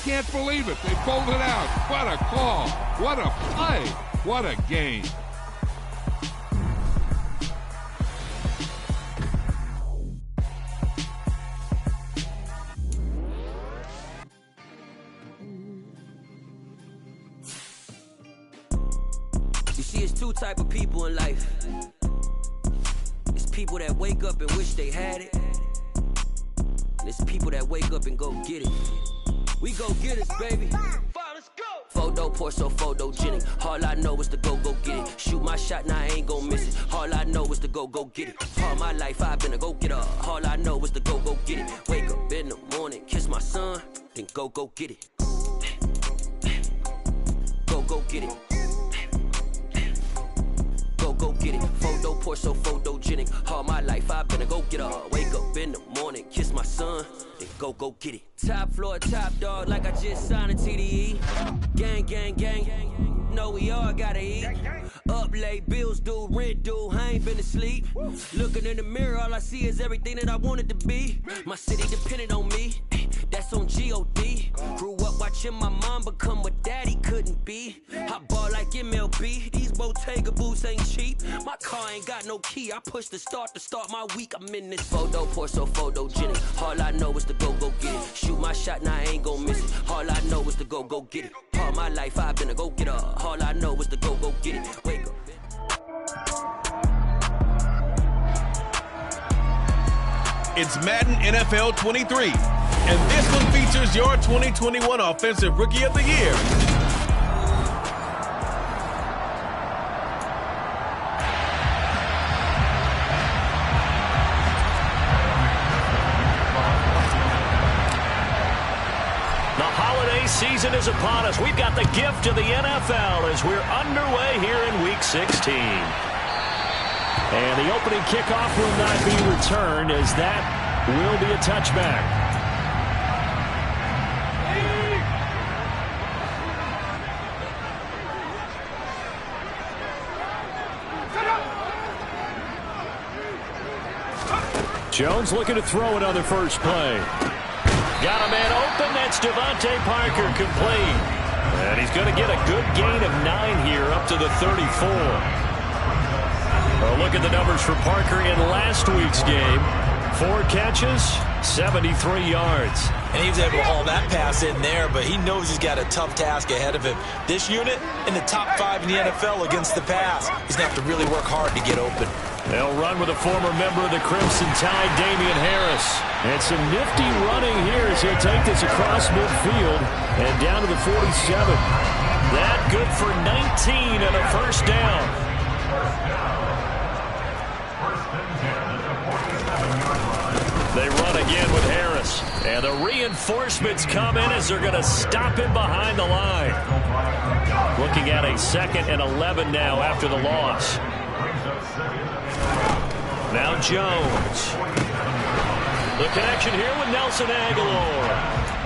can't believe it. They pulled it out. What a call. What a play. What a game. You see, it's two type of people in life. It's people that wake up and wish they had it. And it's people that wake up and go get it. We go get it, baby. Let's go. Photo pour so photogenic. All I know is to go get it. Shoot my shot, now I ain't gon' miss it. All I know is to go get it. All my life I've been a go-getter. All I know is to go get it. Wake up in the morning, kiss my son, then go get it. Go get it. Go get it. Photo pour so photogenic. All my life I've been a go-getter. Wake up in the morning, kiss my son, then go get it. Top floor, top dog, like I just signed a TDE. Gang, gang, gang. Know we all gotta eat. Up late, bills due, rent due, I ain't been asleep. Looking in the mirror, all I see is everything that I wanted to be. My city depended on me, that's on G.O.D. Grew up watching my mom become what daddy couldn't be. I ball like MLB, these Bottega boots ain't cheap. My car ain't got no key, I push the start to start my week. I'm in this photo pour so photogenic. All I know is to go get it. Shoot my shot, now I ain't gon' miss it. All I know is to go get it. All my life I've been a go-getter. All I know is to go get it. Wake up. It's Madden NFL 23, and this one features your 2021 Offensive Rookie of the Year. Season is upon us. We've got the gift of the NFL as we're underway here in Week 16. And the opening kickoff will not be returned, as that will be a touchback. Jones looking to throw it on the first play. Got a man open. That's Devontae Parker complete. And he's going to get a good gain of 9 here up to the 34. A look at the numbers for Parker in last week's game. 4 catches, 73 yards. And he was able to haul that pass in there, but he knows he's got a tough task ahead of him. This unit in the top 5 in the NFL against the pass. He's going to have to really work hard to get open. They'll run with a former member of the Crimson Tide, Damian Harris. And some nifty running here as he'll take this across midfield and down to the 47. That good for 19 and a first down. They run again with Harris. And the reinforcements come in as they're going to stop him behind the line. Looking at a 2nd and 11 now after the loss. Now Jones. The connection here with Nelson Agholor.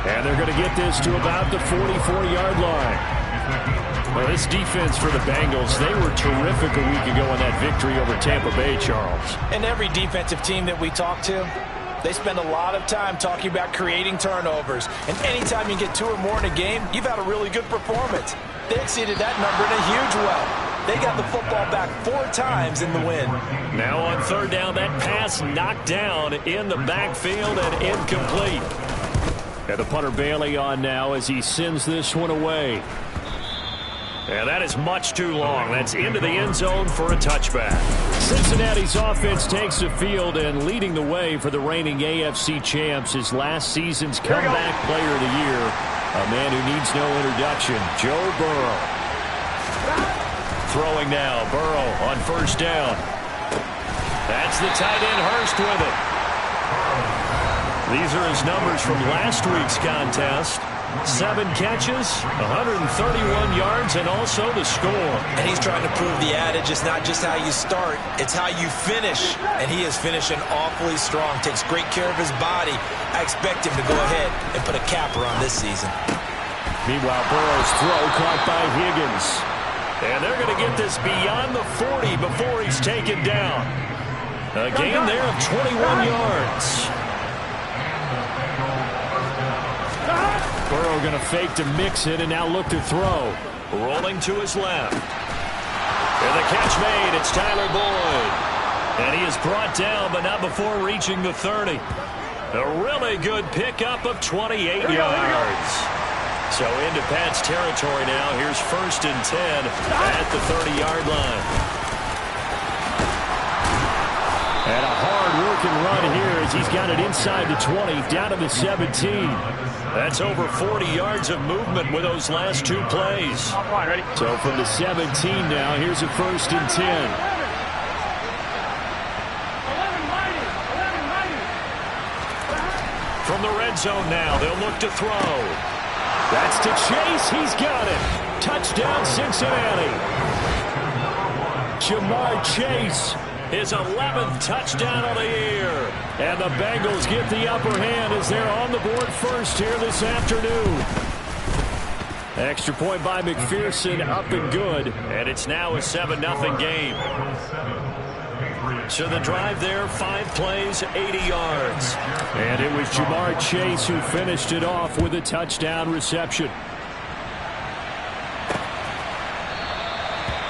And they're going to get this to about the 44-yard line. Well, this defense for the Bengals, they were terrific a week ago in that victory over Tampa Bay, Charles. And every defensive team that we talk to, they spend a lot of time talking about creating turnovers. And anytime you get 2 or more in a game, you've had a really good performance. They exceeded that number in a huge way. They got the football back 4 times in the win. Now on 3rd down, that pass knocked down in the backfield and incomplete. And the punter Bailey on now as he sends this one away. And that is much too long. That's into the end zone for a touchback. Cincinnati's offense takes the field, and leading the way for the reigning AFC champs is last season's comeback player of the year, a man who needs no introduction, Joe Burrow. Throwing now, Burrow on 1st down. That's the tight end Hurst with it. These are his numbers from last week's contest. 7 catches, 131 yards, and also the score. And he's trying to prove the adage, it's not just how you start, it's how you finish. And he is finishing awfully strong, takes great care of his body. I expect him to go ahead and put a capper on this season. Meanwhile, Burrow's throw caught by Higgins. And they're going to get this beyond the 40 before he's taken down. A gain there of 21 yards. Burrow going to fake to mix it and now look to throw. Rolling to his left. And the catch made. It's Tyler Boyd. And he is brought down, but not before reaching the 30. A really good pickup of 28 yards. So into Pat's territory now. Here's 1st and 10 at the 30-yard line. And a hard-working run here as he's got it inside the 20, down to the 17. That's over 40 yards of movement with those last 2 plays. So from the 17 now, here's a 1st and 10. From the red zone now, they'll look to throw. That's to Chase. He's got it. Touchdown, Cincinnati. Ja'Marr Chase, his 11th touchdown of the year. And the Bengals get the upper hand as they're on the board first here this afternoon. Extra point by McPherson, up and good. And it's now a 7-0 game. So the drive there, 5 plays, 80 yards. And it was Ja'Marr Chase who finished it off with a touchdown reception.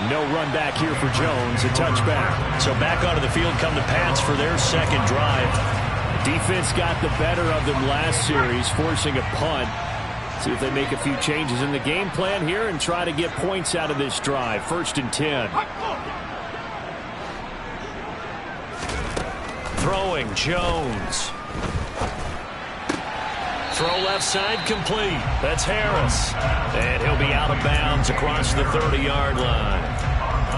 No run back here for Jones, a touchback. So back onto the field come the Pats for their second drive. Defense got the better of them last series, forcing a punt. See if they make a few changes in the game plan here and try to get points out of this drive. 1st and 10. Throwing, Jones. Throw left side complete. That's Harris. And he'll be out of bounds across the 30-yard line.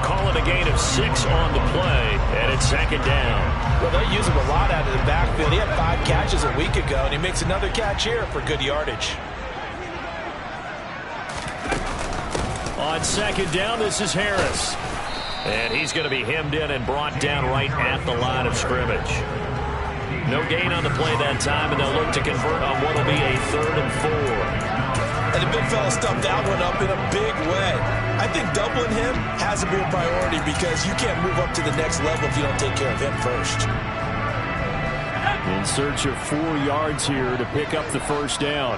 Call it a gain of 6 on the play, and it's 2nd down. Well, they use him a lot out of the backfield. He had 5 catches a week ago, and he makes another catch here for good yardage. On 2nd down, this is Harris. And he's going to be hemmed in and brought down right at the line of scrimmage. No gain on the play that time, and they'll look to convert on what will be a 3rd and 4. And the big fella stuffed that one up in a big way. I think doubling him has to be a priority because you can't move up to the next level if you don't take care of him first. In search of 4 yards here to pick up the 1st down.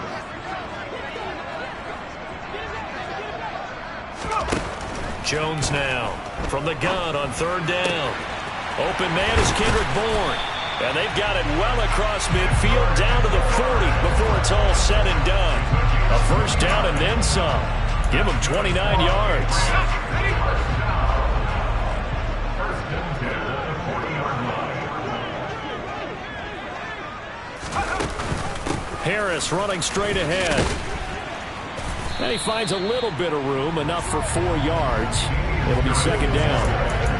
Jones now from the gun on 3rd down. Open man is Kendrick Bourne. And they've got it well across midfield down to the 40 before it's all said and done. A 1st down and then some. Give him 29 yards. Harris running straight ahead. And he finds a little bit of room, enough for 4 yards. It'll be 2nd down.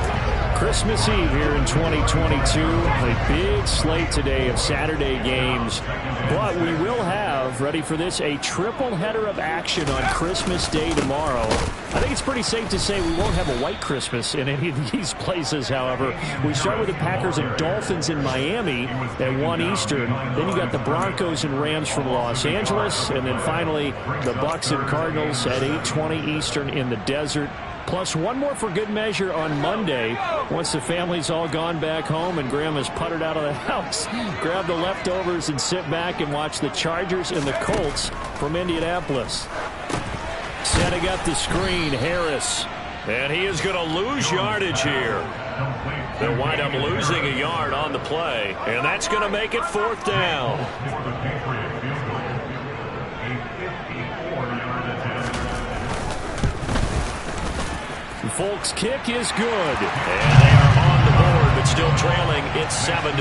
Christmas Eve here in 2022. A big slate today of Saturday games. But we will have, ready for this, a triple header of action on Christmas Day tomorrow. I think it's pretty safe to say we won't have a white Christmas in any of these places, however. We start with the Packers and Dolphins in Miami at 1 Eastern. Then you got the Broncos and Rams from Los Angeles. And then finally, the Bucs and Cardinals at 8:20 Eastern in the desert. Plus one more for good measure on Monday. Once the family's all gone back home and Grandma's puttered out of the house, grab the leftovers and sit back and watch the Chargers and the Colts from Indianapolis. Setting up the screen, Harris. And he is going to lose yardage here. They'll wind up losing a yard on the play. And that's going to make it 4th down. Folk's kick is good. And they are on the board, but still trailing. It's 7-3.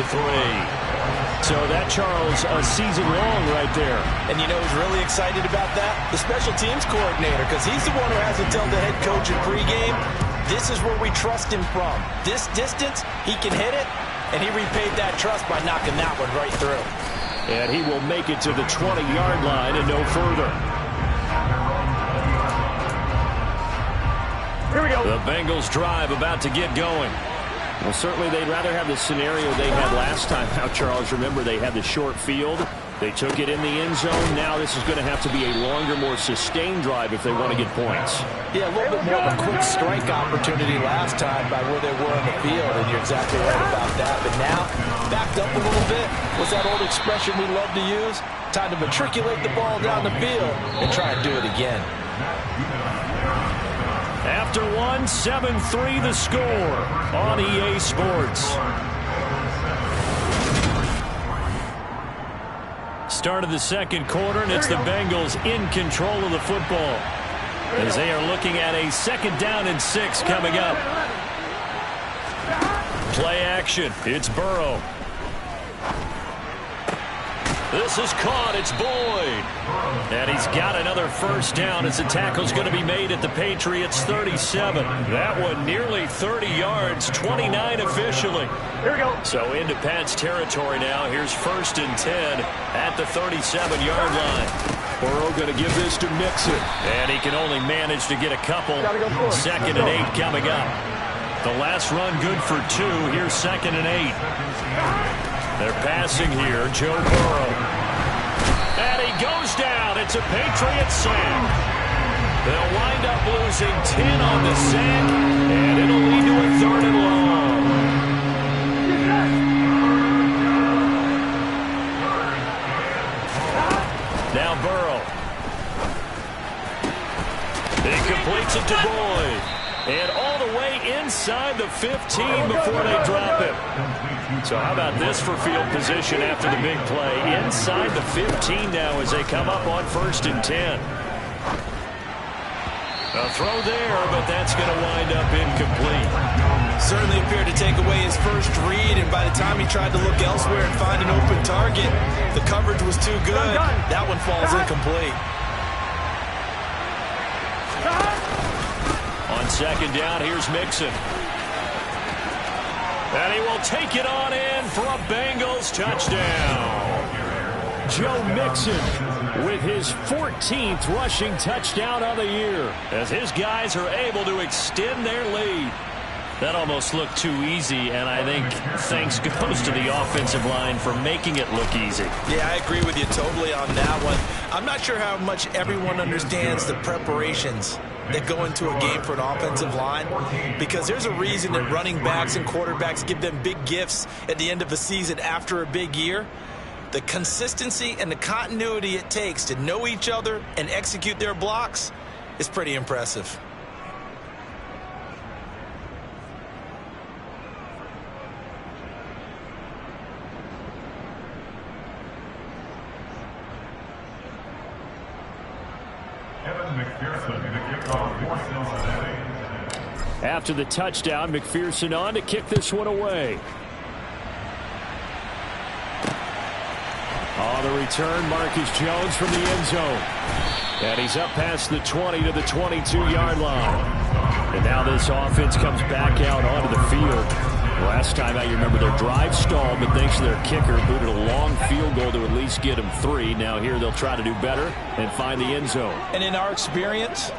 So that, Charles, a season long right there. And you know who's really excited about that? The special teams coordinator, because he's the one who has to tell the head coach in pregame, this is where we trust him from. This distance, he can hit it, and he repaid that trust by knocking that one right through. And he will make it to the 20-yard line and no further. Here we go. The Bengals drive about to get going. Well, certainly they'd rather have the scenario they had last time. Now, Charles, remember they had the short field. They took it in the end zone. Now this is going to have to be a longer, more sustained drive if they want to get points. Yeah, a little bit more of a quick strike opportunity last time by where they were on the field, and you're exactly right about that. But now backed up a little bit. What's that old expression we love to use? Time to matriculate the ball down the field and try and do it again. After one, 7-3 the score on EA Sports. Start of the second quarter, and it's the Bengals in control of the football as they are looking at a 2nd down and 6 coming up. Play action. It's Burrow. This is caught. It's Boyd. And he's got another 1st down as the tackle's going to be made at the Patriots 37. That one nearly 30 yards, 29 officially. Here we go. So into Pat's territory now. Here's 1st and 10 at the 37-yard line. Burrow going to give this to Mixon. And he can only manage to get a couple. 2nd and 8 coming up. The last run good for 2. Here's 2nd and 8. They're passing here, Joe Burrow. And he goes down. It's a Patriot sack. They'll wind up losing 10 on the sack, and it'll lead to a 3rd and long. Now Burrow. He completes it to Boyd. And all the way inside the 15 before they drop him. So how about this for field position after the big play? Inside the 15 now as they come up on 1st and 10. A throw there, but that's going to wind up incomplete. Certainly appeared to take away his first read, and by the time he tried to look elsewhere and find an open target, the coverage was too good. That one falls incomplete. On 2nd down, here's Mixon. And he will take it on in for a Bengals touchdown. Joe Mixon with his 14th rushing touchdown of the year as his guys are able to extend their lead. That almost looked too easy, and I think thanks goes to the offensive line for making it look easy. Yeah, I agree with you totally on that one. I'm not sure how much everyone understands the preparations that go into a game for an offensive line, because there's a reason that running backs and quarterbacks give them big gifts at the end of a season after a big year. The consistency and the continuity it takes to know each other and execute their blocks is pretty impressive. After the touchdown, McPherson on to kick this one away. On the return, Marcus Jones from the end zone. And he's up past the 20 to the 22-yard line. And now this offense comes back out onto the field. Last time out, you remember their drive stalled, but thanks to their kicker, booted a long field goal to at least get them 3. Now here they'll try to do better and find the end zone. And in our experience,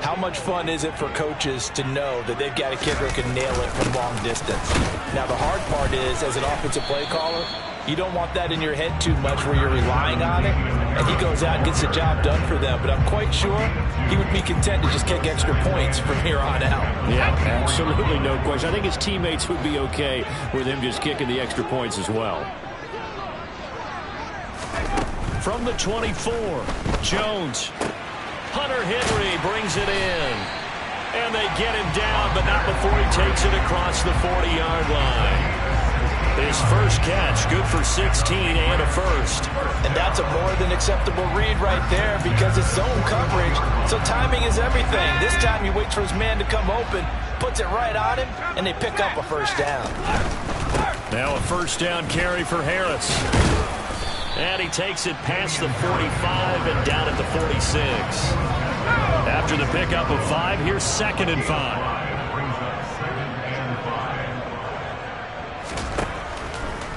how much fun is it for coaches to know that they've got a kicker who can nail it from long distance? Now the hard part is, as an offensive play caller, you don't want that in your head too much where you're relying on it, and he goes out and gets the job done for them. But I'm quite sure he would be content to just kick extra points from here on out. Yeah, absolutely no question. I think his teammates would be okay with him just kicking the extra points as well. From the 24, Jones. Hunter Henry brings it in. And they get him down, but not before he takes it across the 40-yard line. His first catch, good for 16 and a first. And that's a more than acceptable read right there because it's zone coverage, so timing is everything. This time he waits for his man to come open, puts it right on him, and they pick up a first down. Now a first down carry for Harris. And he takes it past the 45 and down at the 46. After the pickup of 5, here's 2nd and 5.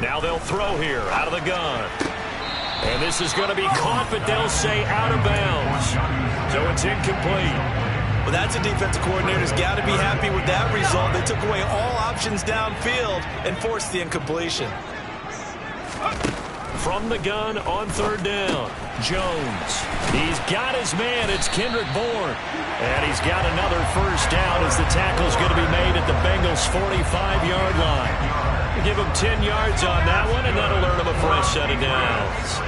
Now they'll throw here out of the gun. And this is going to be caught, but they'll say out of bounds. So it's incomplete. Well, that's a defensive coordinator's got to be happy with that result. They took away all options downfield and forced the incompletion. From the gun on 3rd down, Jones. He's got his man. It's Kendrick Bourne. And he's got another first down as the tackle's going to be made at the Bengals' 45-yard line. Give him 10 yards on that one, and that'll earn him a fresh set of downs.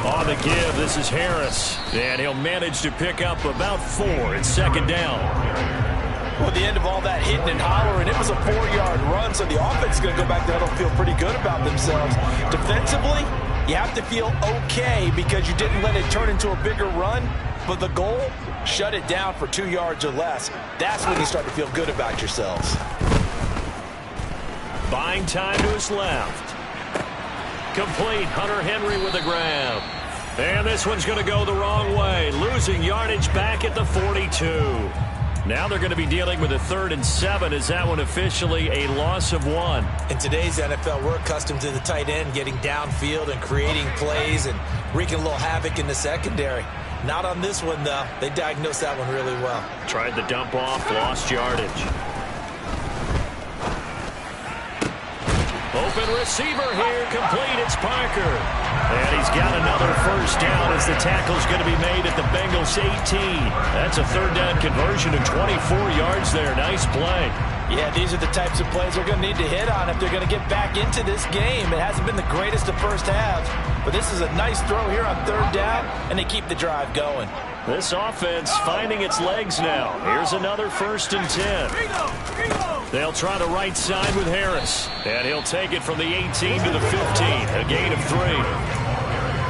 On the give, this is Harris. And he'll manage to pick up about 4. It's second down. Well, at the end of all that hitting and hollering, it was a 4-yard run, so the offense is going to go back there and feel pretty good about themselves. Defensively, you have to feel okay because you didn't let it turn into a bigger run, but the goal, shut it down for 2 yards or less. That's when you start to feel good about yourselves. Buying time to his left. Complete. Hunter Henry with a grab. And this one's going to go the wrong way. Losing yardage back at the 42. Now they're going to be dealing with a 3rd and 7. Is that one officially a loss of 1? In today's NFL, we're accustomed to the tight end getting downfield and creating plays and wreaking a little havoc in the secondary. Not on this one, though. They diagnosed that one really well. Tried the dump off, lost yardage. Open receiver here, complete. It's Parker. And he's got another first down as the tackle's going to be made at the Bengals 18. That's a 3rd down conversion of 24 yards there. Nice play. Yeah, these are the types of plays they're going to need to hit on if they're going to get back into this game. It hasn't been the greatest of first halves, but this is a nice throw here on 3rd down, and they keep the drive going. This offense finding its legs now. Here's another 1st and 10. They'll try the right side with Harris, and he'll take it from the 18 to the 15, a gain of 3.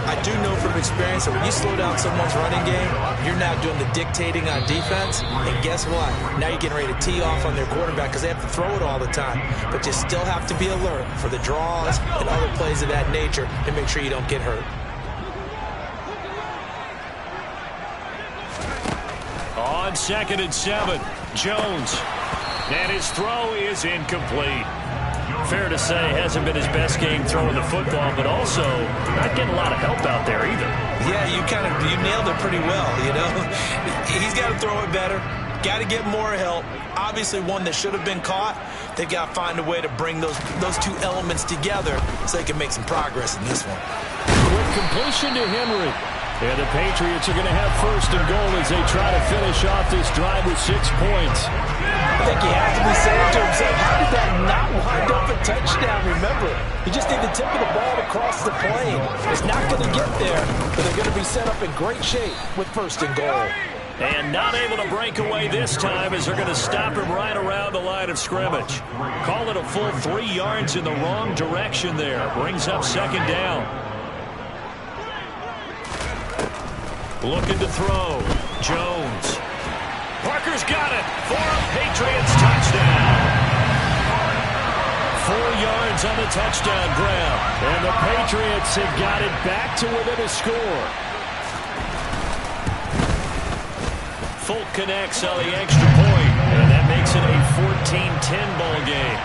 I do know from experience that when you slow down someone's running game, you're now doing the dictating on defense, and guess what? Now you're getting ready to tee off on their quarterback because they have to throw it all the time, but you still have to be alert for the draws and other plays of that nature and make sure you don't get hurt. On 2nd and 7, Jones. And his throw is incomplete. Fair to say, hasn't been his best game throwing the football, but also not getting a lot of help out there either. Yeah, you nailed it pretty well, you know. He's got to throw it better. Got to get more help. Obviously one that should have been caught. They've got to find a way to bring those two elements together so they can make some progress in this one. With completion to Henry. And the Patriots are going to have 1st and goal as they try to finish off this drive with 6 points. I think he has to be saying to himself, how did that not wind up a touchdown? Remember, you just need the tip of the ball to cross the plane. It's not going to get there, but they're going to be set up in great shape with 1st and goal. And not able to break away this time as they're going to stop him right around the line of scrimmage. Call it a full 3 yards in the wrong direction there. Brings up 2nd down. Looking to throw. Jones. Parker's got it for a Patriots touchdown. 4 yards on the touchdown grab. And the Patriots have got it back to within a score. Folk connects on the extra point, and that makes it a 14-10 ball game.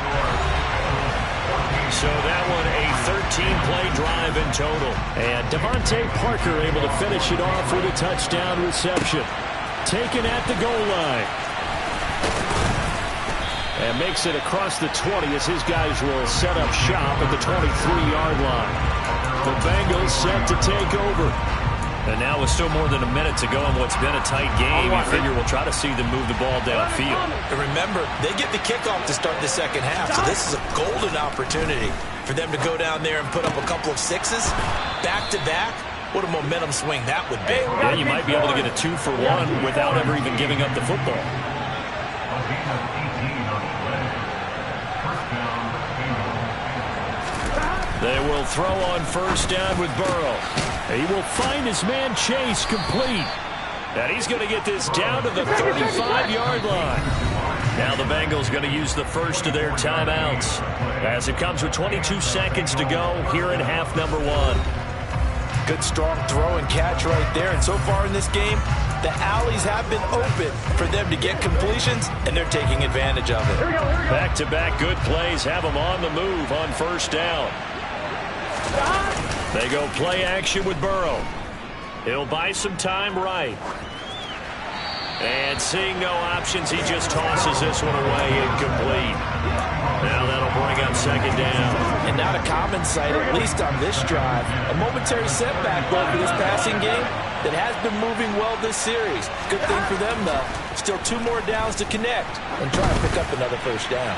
So that one a 13-play drive in total. And Devontae Parker able to finish it off with a touchdown reception. Taken at the goal line. And makes it across the 20 as his guys will set up shop at the 23-yard line. The Bengals set to take over. And now with still more than a minute to go in what's been a tight game, you figure we'll try to see them move the ball downfield. And remember, they get the kickoff to start the second half, so this is a golden opportunity for them to go down there and put up a couple of 6s back-to-back. What a momentum swing that would be. Yeah, you might be able to get a 2-for-1 without ever even giving up the football. They will throw on 1st down with Burrow. He will find his man Chase complete. And he's going to get this down to the 35-yard line. Now the Bengals going to use the first of their timeouts as it comes with 22 seconds to go here in half number 1. Good strong throw and catch right there. And so far in this game, the alleys have been open for them to get completions, and they're taking advantage of it. Back-to-back good plays have them on the move on 1st down. They go play action with Burrow. He'll buy some time right. And seeing no options, he just tosses this one away, incomplete. Now that'll bring up second down. And not a common sight, at least on this drive. A momentary setback, though, for this passing game that has been moving well this series. Good thing for them, though. Still 2 more downs to connect and try to pick up another first down.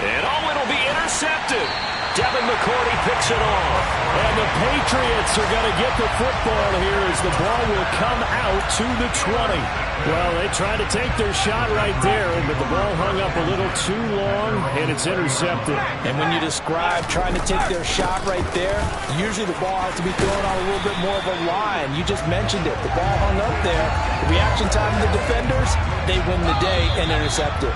And it'll be intercepted. Devin McCourty picks it off. And the Patriots are going to get the football here as the ball will come out to the 20. Well, they tried to take their shot right there, but the ball hung up a little too long, and it's intercepted. And when you describe trying to take their shot right there, usually the ball has to be thrown on a little bit more of a line. You just mentioned it. The ball hung up there. The reaction time of the defenders, they win the day and intercept it.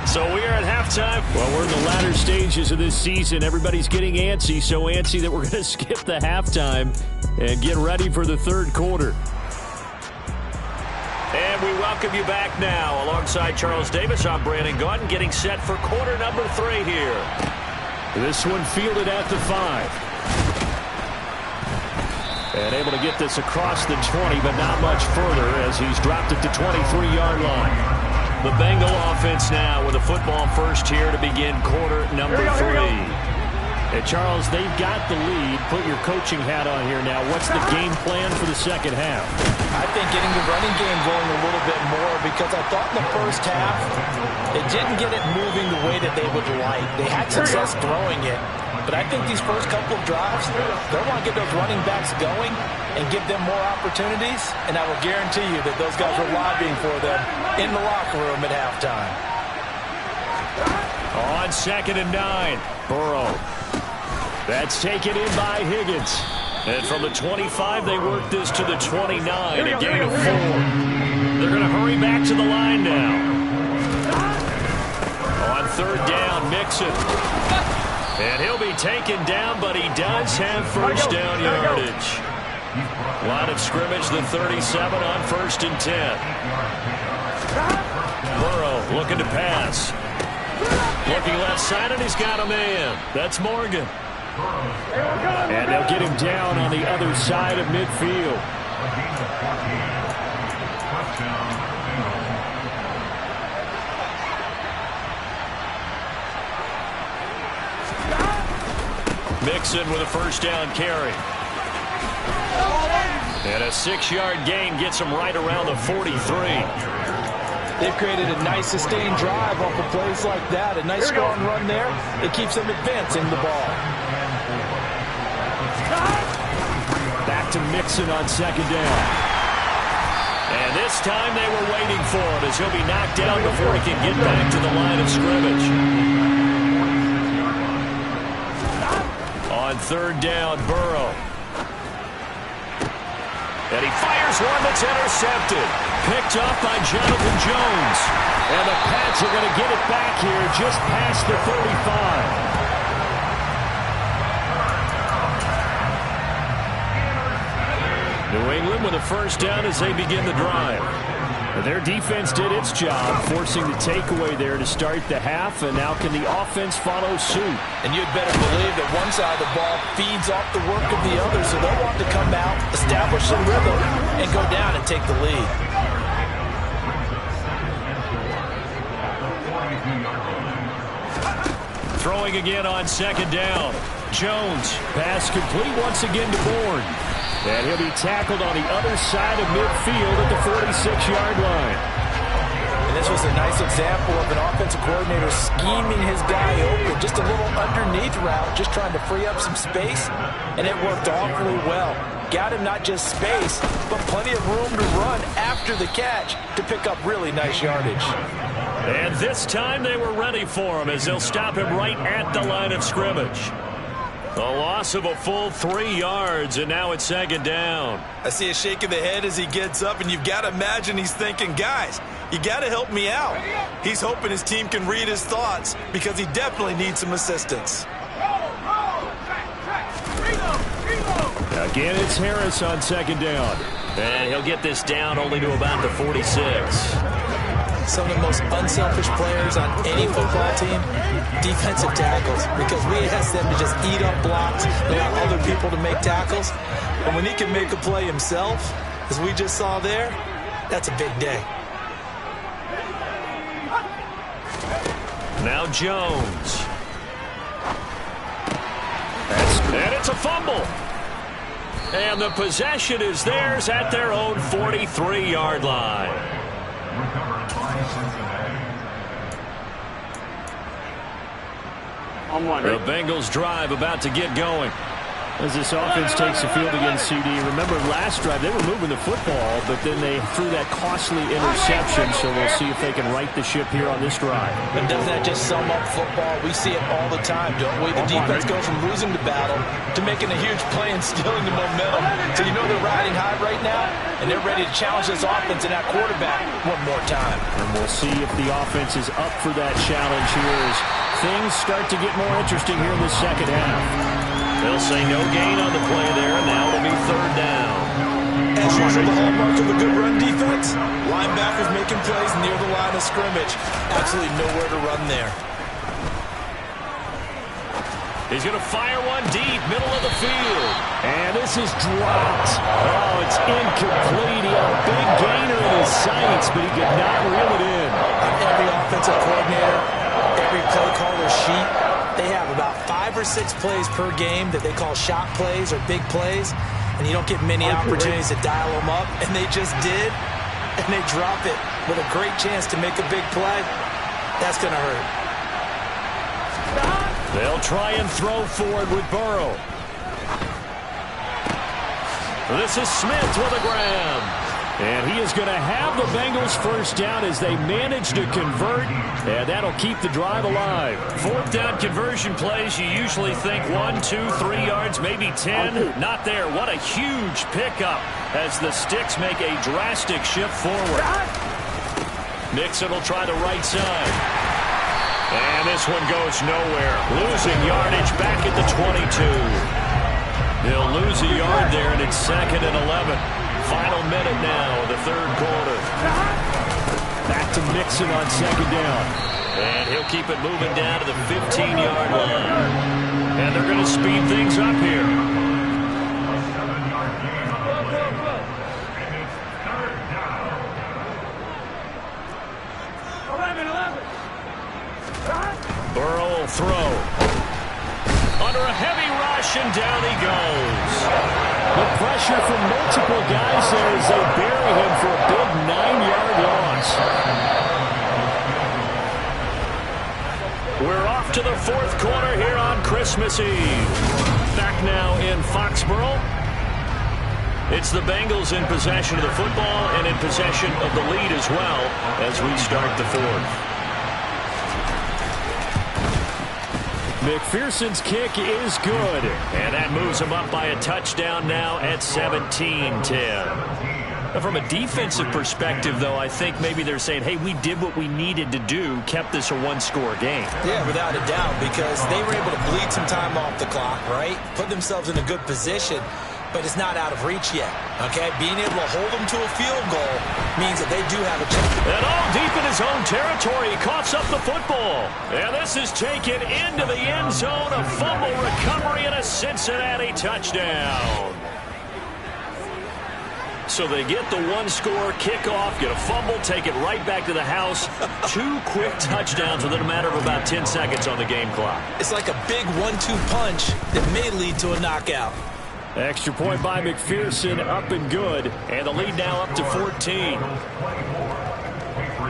So we are at halftime. Well, we're in the latter stages of this season. Everybody's getting antsy, so antsy that we're going to skip the halftime and get ready for the third quarter. And we welcome you back now. Alongside Charles Davis, I'm Brandon Gaudin, getting set for quarter number 3 here. This one fielded at the 5. And able to get this across the 20, but not much further as he's dropped it to 23-yard line. The Bengal offense now with a football first here to begin quarter number 3. Hey, Charles, they've got the lead. Put your coaching hat on here now. What's the game plan for the second half? I think getting the running game going a little bit more, because I thought in the first half they didn't get it moving the way that they would like. They had success throwing it. But I think these first couple of drives, they'll want to get those running backs going and give them more opportunities. And I will guarantee you that those guys were lobbying for them in the locker room at halftime. On 2nd and 9, Burrow. That's taken in by Higgins. And from the 25, they work this to the 29, a gain of 4. They're going to hurry back to the line now. On 3rd down, Mixon. And he'll be taken down, but he does have first down yardage. Line of scrimmage, the 37 on 1st and 10. Burrow looking to pass. Looking left side, and he's got a man. That's Morgan. And they'll get him down on the other side of midfield. Mixon with a first down carry. And a 6-yard gain gets him right around the 43. They've created a nice sustained drive off of plays like that. A nice scoring run there. It keeps them advancing the ball. Back to Mixon on 2nd down. And this time they were waiting for him as he'll be knocked down before he can get back to the line of scrimmage. On 3rd down, Burrow. And he fires one that's intercepted. Picked up by Jonathan Jones. And the Pats are going to get it back here just past the 35. New England with a first down as they begin the drive. Their defense did its job, forcing the takeaway there to start the half, and now can the offense follow suit? And you'd better believe that one side of the ball feeds off the work of the other, so they'll want to come out, establish some rhythm, and go down and take the lead. Throwing again on 2nd down. Jones, pass complete once again to Bourne. And he'll be tackled on the other side of midfield at the 46-yard line. And this was a nice example of an offensive coordinator scheming his guy open. Just a little underneath route, just trying to free up some space. And it worked awfully well. Got him not just space, but plenty of room to run after the catch to pick up really nice yardage. And this time they were ready for him as they'll stop him right at the line of scrimmage. A loss of a full 3 yards, and now it's 2nd down. I see a shake of the head as he gets up, and you've got to imagine he's thinking, guys, you got to help me out. He's hoping his team can read his thoughts because he definitely needs some assistance. Again, it's Harris on 2nd down. And he'll get this down only to about the 46. Some of the most unselfish players on any football team, defensive tackles, because we ask them to just eat up blocks, allow other people to make tackles. And when he can make a play himself, as we just saw there, That's a big day. Now Jones. And it's a fumble. And the possession is theirs at their own 43-yard line. The Bengals drive about to get going. As this offense takes the field against CD. Remember last drive they were moving the football, but then they threw that costly interception, so we'll see if they can right the ship here on this drive. But doesn't that just sum up football? We see it all the time, don't we? The defense goes from losing the battle to making a huge play and stealing the momentum. So you know they're riding high right now, and they're ready to challenge this offense and that quarterback one more time. And we'll see if the offense is up for that challenge here as things start to get more interesting here in the second half. They'll say no gain on the play there, and now it'll be third down. As usual, the hallmark of a good run defense, linebackers making plays near the line of scrimmage. Absolutely nowhere to run there. He's going to fire one deep, middle of the field. And this is dropped. Oh, it's incomplete. He had a big gainer in his sights, but he could not reel it in. On every offensive coordinator, every play caller sheet, they have about 5 or 6 plays per game that they call shot plays or big plays, and you don't get many opportunities to dial them up, and they just did, and they drop it with a great chance to make a big play. That's going to hurt. They'll try and throw forward with Burrow. This is Smith with a grab. And he is going to have the Bengals first down as they manage to convert, and that'll keep the drive alive. Fourth down conversion plays, you usually think 1, 2, 3 yards, maybe 10. Not there. What a huge pickup as the Sticks make a drastic shift forward. Nixon will try the right side. And this one goes nowhere. Losing yardage back at the 22. They'll lose a yard there, and it's 2nd and 11. Final minute now of the third quarter. Back to Mixon on 2nd down. And he'll keep it moving down to the 15-yard line. And they're going to speed things up here. Burrow will throw. Under a heavy rush, and down he goes. The pressure from multiple guys there as they bury him for a big 9-yard loss. We're off to the fourth quarter here on Christmas Eve. Back now in Foxborough. It's the Bengals in possession of the football and in possession of the lead as well as we start the fourth. McPherson's kick is good, and that moves him up by a touchdown now at 17-10. From a defensive perspective, though, I think maybe they're saying, hey, we did what we needed to do, kept this a one-score game. Yeah, without a doubt, because they were able to bleed some time off the clock, right? Put themselves in a good position, but it's not out of reach yet, okay? Being able to hold them to a field goal means that they do have a chance. And all deep in his own territory, he coughs up the football. And this is taken into the end zone, a fumble recovery and a Cincinnati touchdown. So they get the one-score kickoff, get a fumble, take it right back to the house. 2 quick touchdowns within a matter of about 10 seconds on the game clock. It's like a big 1-2 punch that may lead to a knockout. Extra point by McPherson, up and good. And the lead now up to 14.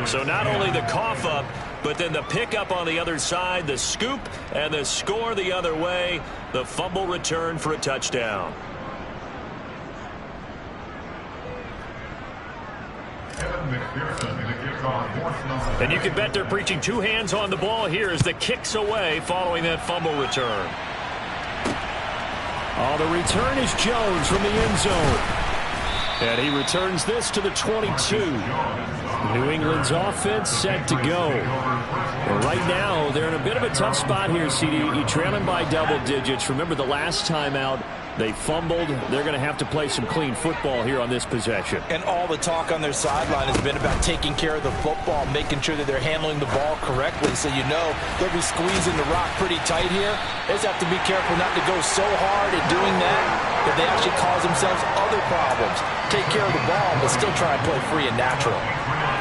So not only the cough up, but then the pickup on the other side, the scoop, and the score the other way. The fumble return for a touchdown. And you can bet they're preaching 2 hands on the ball here as the kick's away following that fumble return. Oh, the return is Jones from the end zone. And he returns this to the 22. New England's offense set to go. Well, right now, they're in a bit of a tough spot here, CD. You're trailing by double digits. Remember the last time out, they fumbled. They're going to have to play some clean football here on this possession. And all the talk on their sideline has been about taking care of the football, making sure that they're handling the ball correctly. So you know they'll be squeezing the rock pretty tight here. They just have to be careful not to go so hard at doing that if they actually cause themselves other problems. Take care of the ball, but still try and play free and natural.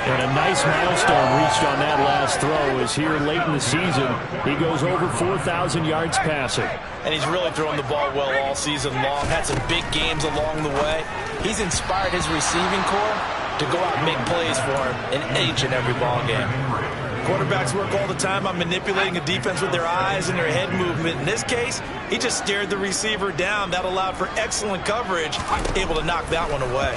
And a nice milestone reached on that last throw as here late in the season, he goes over 4,000 yards passing. And he's really thrown the ball well all season long. Had some big games along the way. He's inspired his receiving corps to go out and make plays for him in each and every ball game. Quarterbacks work all the time on manipulating a defense with their eyes and their head movement. In this case, he just stared the receiver down. That allowed for excellent coverage, able to knock that one away.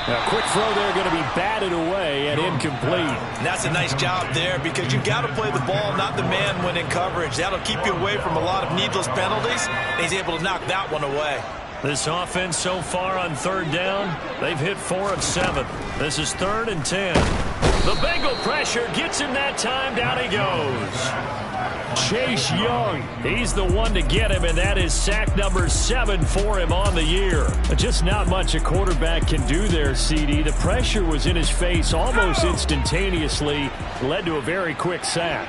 Now, quick throw there, going to be batted away and incomplete. And that's a nice job there because you've got to play the ball, not the man when in coverage. That'll keep you away from a lot of needless penalties, and he's able to knock that one away. This offense so far on third down, they've hit 4 of 7. This is 3rd and 10. The Bengal pressure gets him that time. Down he goes. Chase Young, he's the one to get him, and that is sack number 7 for him on the year. Just not much a quarterback can do there, CD. The pressure was in his face almost instantaneously, led to a very quick sack.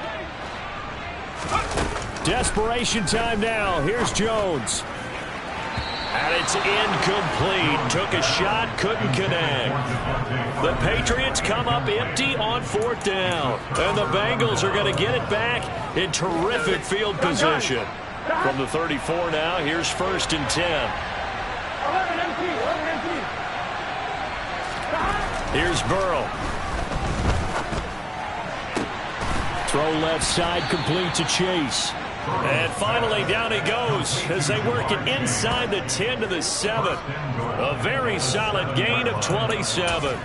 Desperation time now. Here's Jones. And it's incomplete. Took a shot, couldn't connect. The Patriots come up empty on 4th down. And the Bengals are going to get it back in terrific field position. From the 34 now, here's 1st and 10. Here's Burrow. Throw left side, complete to Chase. And finally, down he goes as they work it inside the 10 to the 7. A very solid gain of 27.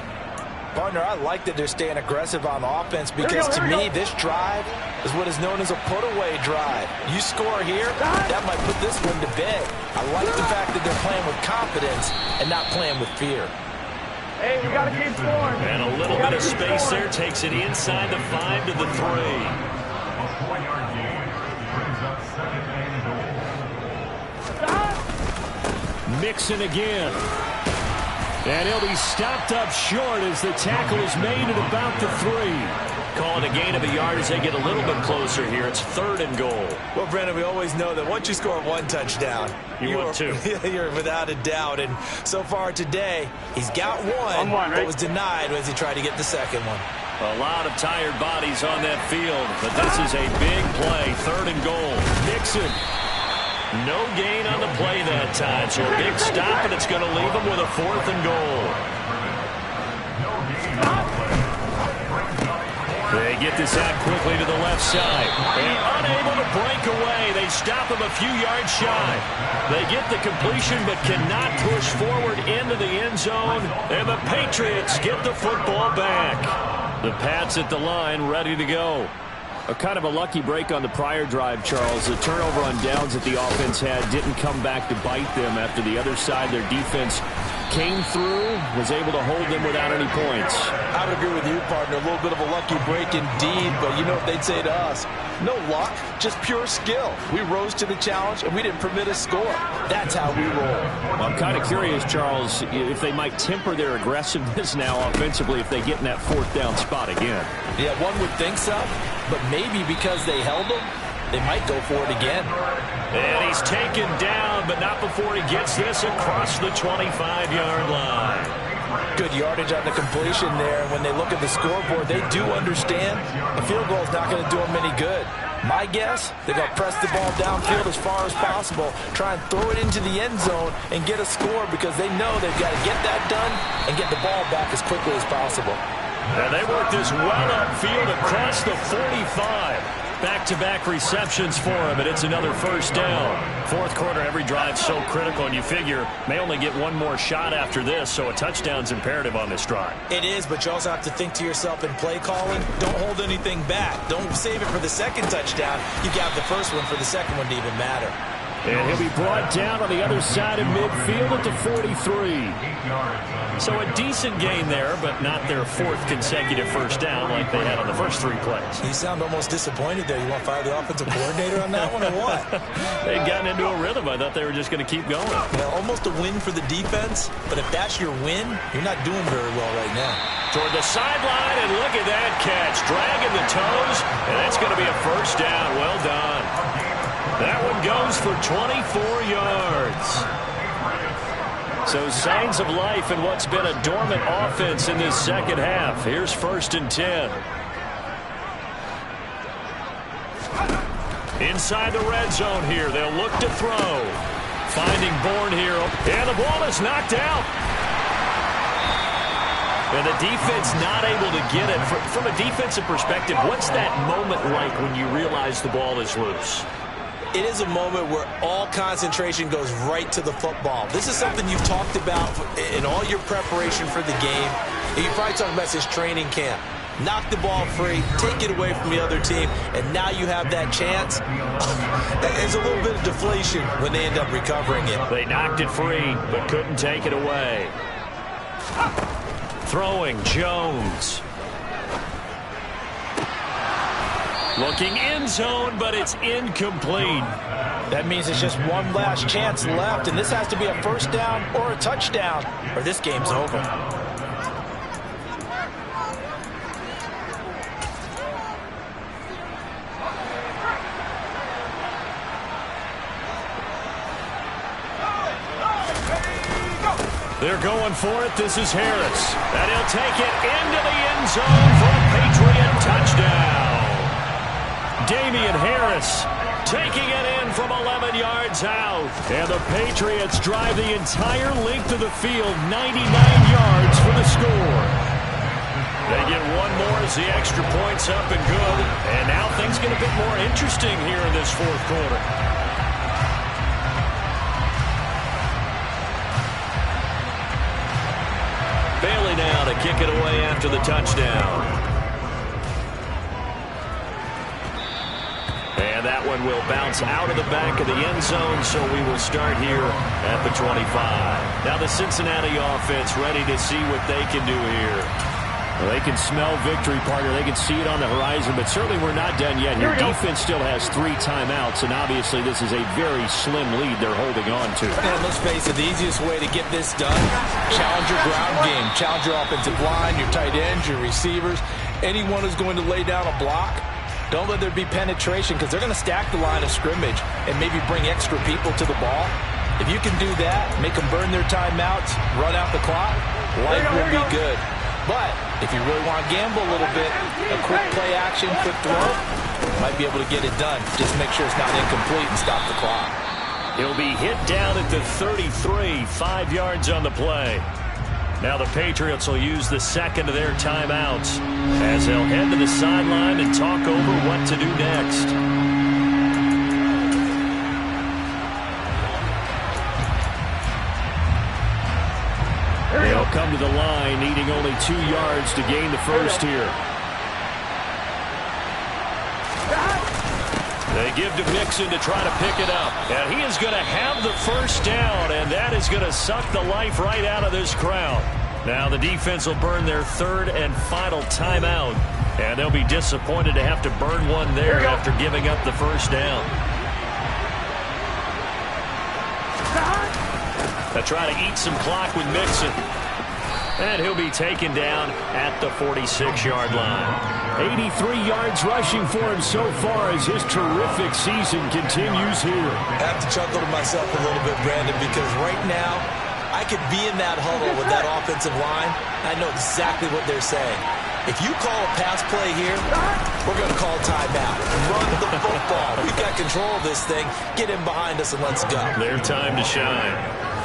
Partner, I like that they're staying aggressive on offense because to me, this drive is what is known as a put-away drive. You score here, that might put this one to bed. I like the fact that they're playing with confidence and not playing with fear. Hey, we got to keep scoring. And a little bit of space there takes it inside the 5 to the 3. Mixon again. And he'll be stopped up short as the tackle is made at about the 3. Calling a gain of a yard as they get a little bit closer here. It's 3rd and goal. Well, Brandon, we always know that once you score 1 touchdown, you want 2. You're without a doubt. And so far today, he's got 1, but was denied as he tried to get the second one. A lot of tired bodies on that field, but this is a big play. 3rd and goal. Mixon. No gain on the play that time, so a big stop, and it's going to leave him with a 4th and goal. They get this out quickly to the left side. And unable to break away. They stop him a few yards shy. They get the completion, but cannot push forward into the end zone. And the Patriots get the football back. The Pats at the line, ready to go. A kind of a lucky break on the prior drive, Charles. The turnover on downs that the offense had didn't come back to bite them after the other side. Their defense came through, was able to hold them without any points. I would agree with you, partner. A little bit of a lucky break indeed, but you know what they'd say to us? No luck, just pure skill. We rose to the challenge, and we didn't permit a score. That's how we roll. Well, I'm kind of curious, Charles, if they might temper their aggressiveness now offensively if they get in that 4th down spot again. Yeah, one would think so, but maybe because they held them, they might go for it again. And he's taken down, but not before he gets this across the 25-yard line. Good yardage on the completion there. And when they look at the scoreboard, they do understand a field goal is not going to do them any good. My guess, they're going to press the ball downfield as far as possible, try and throw it into the end zone and get a score because they know they've got to get that done and get the ball back as quickly as possible. And they work this well upfield across the 45. Back-to-back receptions for him, and it's another 1st down. 4th quarter, every drive so critical, and you figure may only get one more shot after this, so a touchdown's imperative on this drive. It is, but you also have to think to yourself in play calling, don't hold anything back. Don't save it for the second touchdown. You got the first one for the second one to even matter. And he'll be brought down on the other side of midfield at the 43. So a decent gain there, but not their 4th consecutive 1st down like they had on the first 3 plays. You sound almost disappointed there. You want to fire the offensive coordinator on that one or what? They'd gotten into a rhythm. I thought they were just going to keep going. Well, almost a win for the defense, but if that's your win, you're not doing very well right now. Toward the sideline, and look at that catch. Dragging the toes, and that's going to be a 1st down. Well done. That one goes for 24 yards. So signs of life in what's been a dormant offense in this second half. Here's 1st and 10. Inside the red zone here. They'll look to throw. Finding Bourne here. And the ball is knocked out. And the defense not able to get it. From a defensive perspective, what's that moment like when you realize the ball is loose? It is a moment where all concentration goes right to the football. This is something you've talked about in all your preparation for the game. And you probably talked about this training camp. Knock the ball free, take it away from the other team, and now you have that chance. There's a little bit of deflation when they end up recovering it. They knocked it free, but couldn't take it away. Throwing, Jones. Looking end zone, but it's incomplete. That means it's just one last chance left, and this has to be a 1st down or a touchdown, or this game's over. They're going for it. This is Harris. And he'll take it into the end zone for a Patriot touchdown. Damian Harris taking it in from 11 yards out. And the Patriots drive the entire length of the field, 99 yards for the score. They get one more as the extra point's up and good. And now things get a bit more interesting here in this 4th quarter. Bailey now to kick it away after the touchdown. And that one will bounce out of the back of the end zone, so we will start here at the 25. Now the Cincinnati offense ready to see what they can do here. Well, they can smell victory, partner. They can see it on the horizon, but certainly we're not done yet. Your defense still has 3 timeouts, and obviously this is a very slim lead they're holding on to. And let's face it, the easiest way to get this done, challenge your ground game. Challenge your offensive line, your tight ends, your receivers. Anyone who's going to lay down a block, don't let there be penetration, because they're going to stack the line of scrimmage and maybe bring extra people to the ball. If you can do that, make them burn their timeouts, run out the clock, life will be good. But if you really want to gamble a little bit, a quick play action, quick throw, might be able to get it done. Just make sure it's not incomplete and stop the clock. He'll be hit down at the 33, 5 yards on the play. Now the Patriots will use the second of their timeouts as they'll head to the sideline and talk over what to do next. They'll come to the line, needing only 2 yards to gain the first here. They give to Mixon to try to pick it up. And he is going to have the first down, and that is going to suck the life right out of this crowd. Now the defense will burn their 3rd and final timeout, and they'll be disappointed to have to burn one there after giving up the first down. They'll try to eat some clock with Mixon. And he'll be taken down at the 46-yard line. 83 yards rushing for him so far as his terrific season continues here. I have to chuckle to myself a little bit, Brandon, because right now I could be in that huddle with that offensive line. I know exactly what they're saying. If you call a pass play here, we're going to call timeout. Run the football. We've got control of this thing. Get in behind us and let's go. Their time to shine.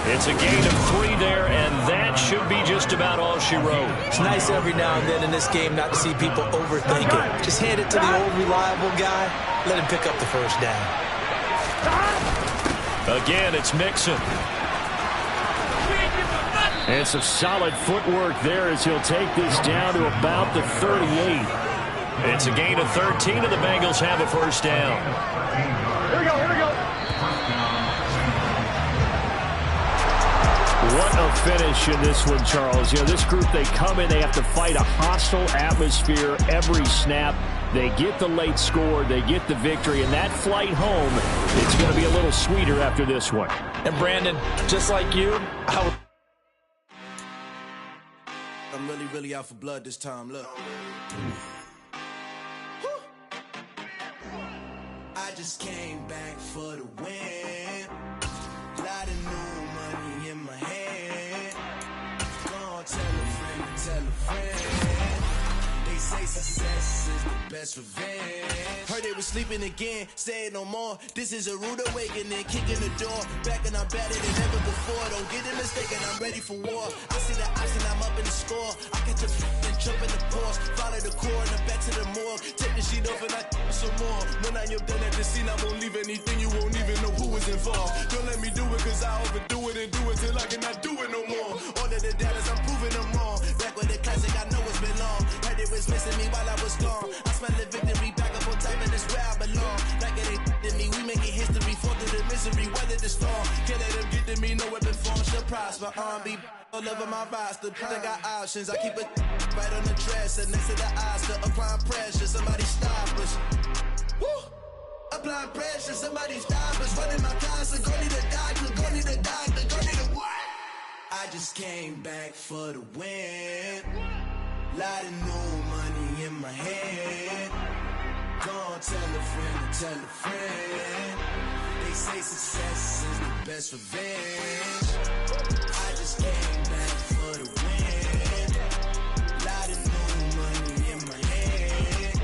It's a gain of 3 there, and that should be just about all she wrote. It's nice every now and then in this game not to see people overthink it. Just hand it to the old reliable guy. Let him pick up the first down. Again, it's Mixon. And some solid footwork there as he'll take this down to about the 38. It's a gain of 13, and the Bengals have a first down. Here we go, here we go. What a finish in this one, Charles. You know, this group, they come in, they have to fight a hostile atmosphere every snap. They get the late score, they get the victory, and that flight home, it's going to be a little sweeter after this one. And Brandon, just like you, I'm really out for blood this time, look. I just came back for the win. Lot of new money in my hand. Gonna tell a friend to tell a friend. They say success is the best revenge. Heard they was sleeping again, say it no more. This is a rude awakening, kicking the door. Back and I'm better than ever before. Don't get it mistaken, I'm ready for war. I see the option, I'm up in the score. I catch a and jump in the pause. Follow the core and the back to the morgue. Take the sheet off and I some more. When I am done at the scene, I won't leave anything. You won't even know who is involved. Don't let me do it, cause I overdo it and do it till I cannot do it no more. All of the doubters, I'm proving them wrong. Back with the classic, I know it's been long. Heard it was missing me while I was gone. I smell the victory, back up on top, and it's where I belong. Like it ain't to me, we making history. Fall through the misery, weather the storm. Can't let them get to me, no weapon form shall prosper. R&B all over my roster. I got options, I keep it right on the dresser. Next to the Oscar, applying pressure. Somebody stop us. Woo! Applying pressure, somebody stop us. Running my closet, go need a doctor, go need a doctor, go need a what? I just came back for the win. Lot of new money in my hand. Gonna tell a friend to tell a friend. They say success is the best revenge. I just came back for the win. Lot of new money in my hand.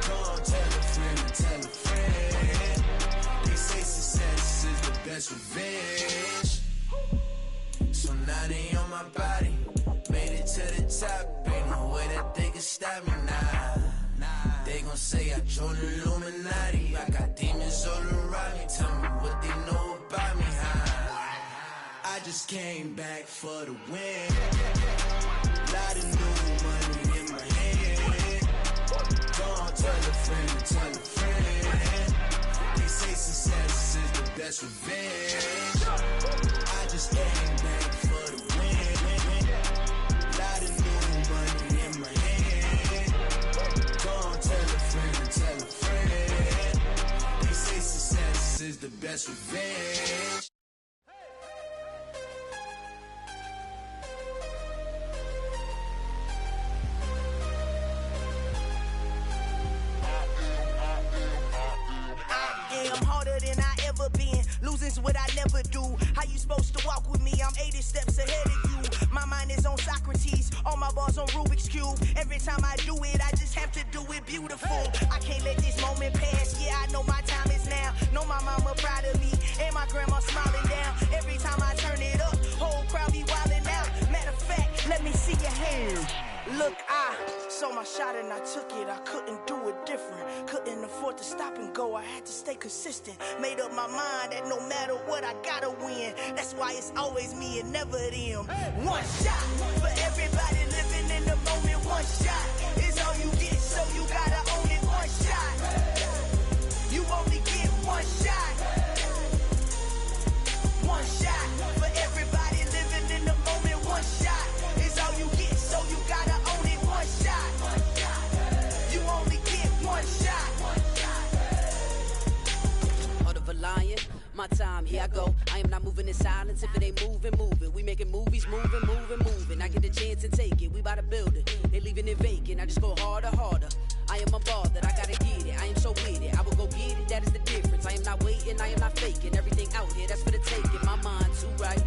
Gonna tell a friend to tell a friend. They say success is the best revenge. So now they on my body. Made it to the top. Ain't no way that they can stop me now. They gon' say I joined the Illuminati. I got demons all around me. Tell me what they know about me, huh? I just came back for the win. Lot of new money in my hand. Gonna tell a friend to tell a friend. They say success is the best revenge. I just came back for the win. Lot of new money in my hand. Gonna tell a friend to tell a friend. They say success is the best revenge. I'm harder than I ever been. Losing's what I never do. How you supposed to walk with me? I'm 80 steps ahead of you. My mind is on Socrates. All my bars on Rubik's Cube. Every time I do it, I just have to do it beautiful. I can't let this moment pass. Yeah, I know my time is now. Know my mama proud of me. And my grandma smiling down. Every time I turn it up, whole crowd be wildin' out. Matter of fact, let me see your hands. Look, I saw my shot and I took it. I couldn't do it different. Couldn't afford to stop and go. I had to stay consistent. Made up my mind that no matter what, I gotta win. That's why it's always me and never them. One shot for everybody living in the moment. One shot is all you get, so you gotta own it. One shot. You only get one shot. One shot for everybody living in the moment. One shot is all you get, so you gotta own it. One shot. You only get one shot. Heart of a lion, my time, here I go. I am not moving in silence. If it ain't moving, moving. We making movies, moving, moving, moving. I get the chance to take it. We bout to build it. They leaving it vacant. I just go harder, harder. I am a ball that I gotta get it. I am so with it. I will go get it. That is the difference. I am not waiting. I am not faking. Everything out here, that's for the taking. My mind too right.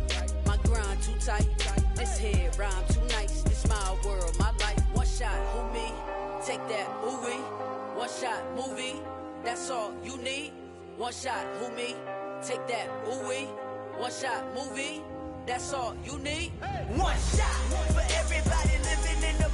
My grind too tight. This head rhyme too nice. This my world, my life. One shot, who me? Take that, ooh wee. One shot, movie. That's all you need. One shot, who me? Take that, ooh wee. One shot, movie. That's all you need. One shot for everybody living in the